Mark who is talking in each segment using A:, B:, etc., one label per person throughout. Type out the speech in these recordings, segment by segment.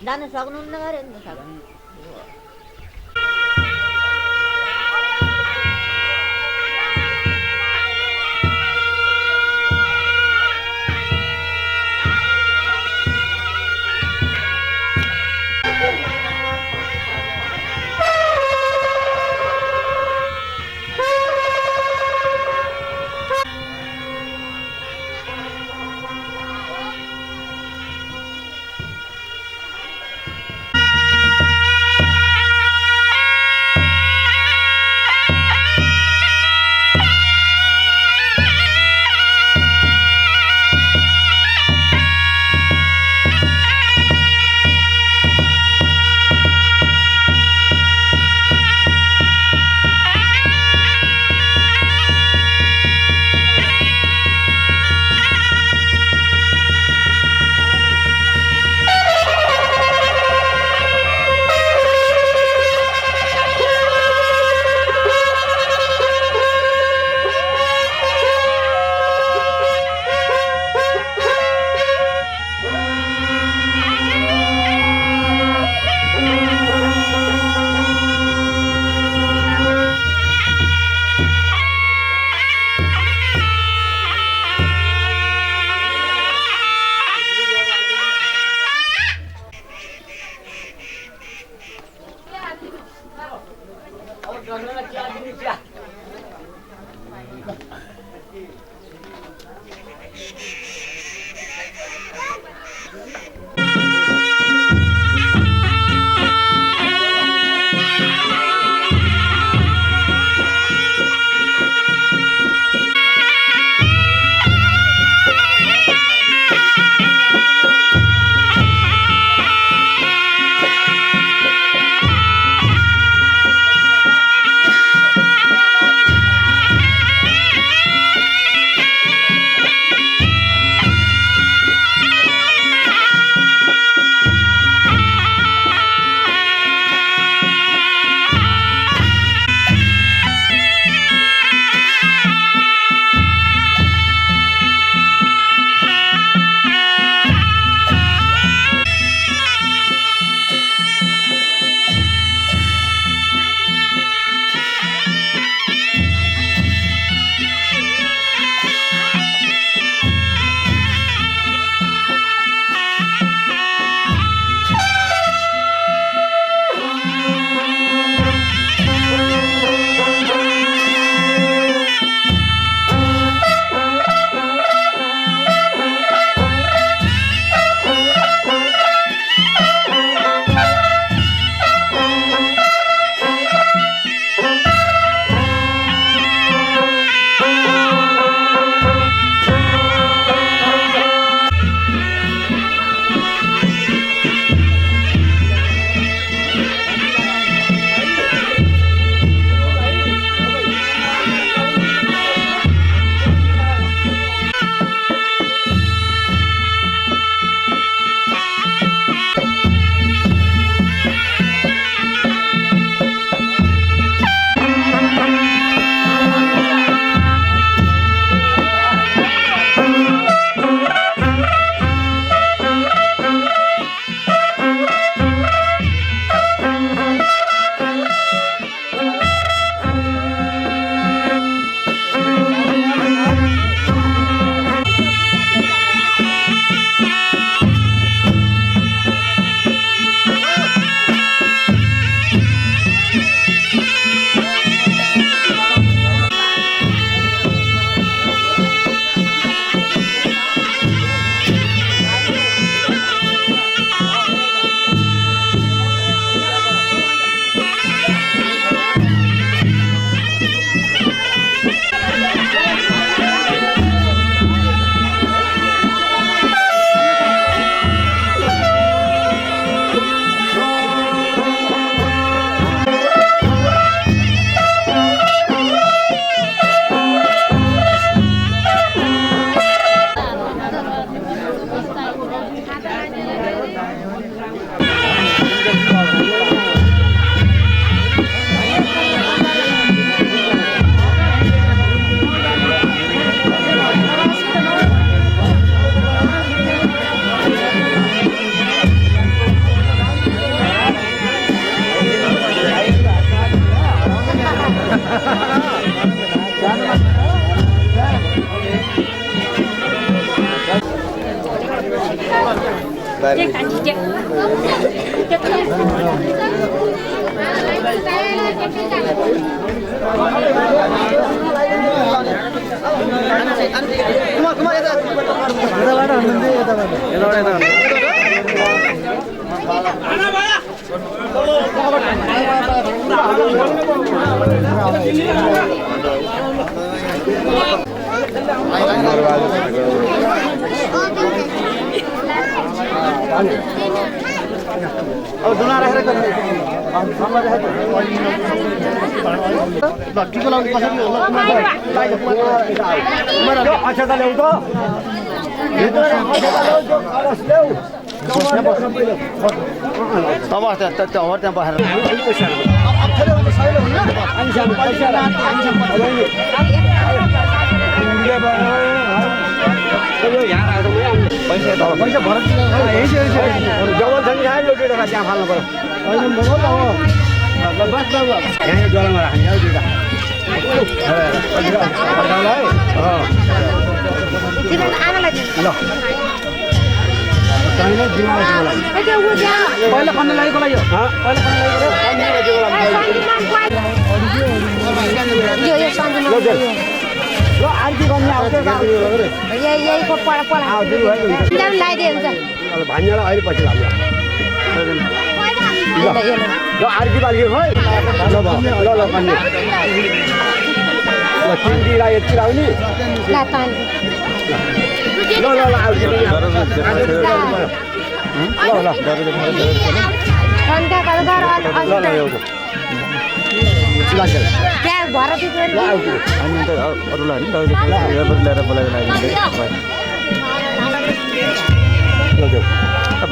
A: नानी सक्नुहुन्न गरे नि त सक्नु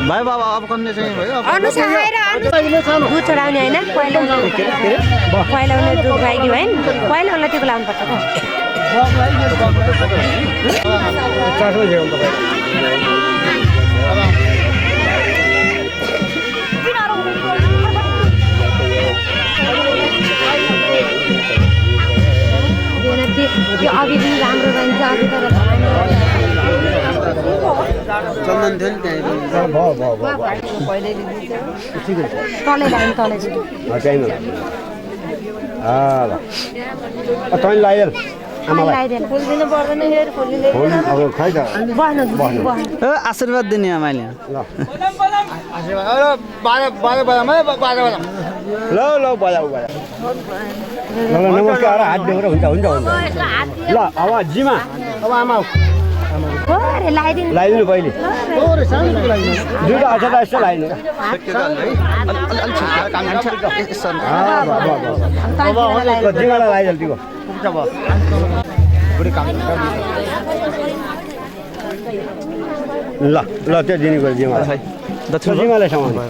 B: भाइ बाबा अब कन्ने चाहिँ भयो
C: दुध चढाउने होइन पहिला उनीहरू दुध भाइकी भएन पहिला उसलाई त्यो लाउनु पर्छ त्यो अघि पनि राम्रो रहन्छ अघि तर
B: चन्दन थियो नि
C: तलै लाइन तलै फुलिदिनु पर्दैन
B: आशीर्वाद दिने आमाले
D: नमस्कार हात देखेर हुन्छ हुन्छ हुन्छ ल अब जिमा अब आमा लगाइदिनु पहिले दुईवटा अक्षता यस्तो लगाइदिनु जिमालाई लगाइदिनु तिको ल ल त्यो दिने गयो जिमालाई जिमालाई समाउनु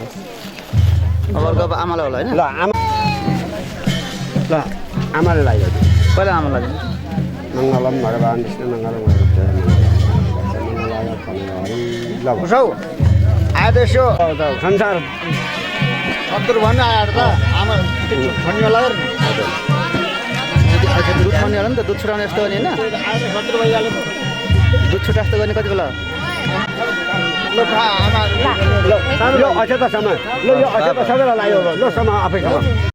B: अब आमालाई होला होइन
D: ल आमा ल आमाले लगाइदिनु
B: पहिला आमालाई
D: मङ्गलम भगवान् विष्णु मङ्गलम ल
B: उसौ आयो यसो
D: संसार
B: 70 भन्नु आएर त आमा खन्ने होला नि दुध खन्ने होला नि त दुध छुटाउने यस्तो गर्ने होइन दुध छुटा जस्तो गर्ने कति बेला
D: ल यो अक्षता सामान ल यो अक्षता सबैलाई लाग्यो ल समा आफैसँग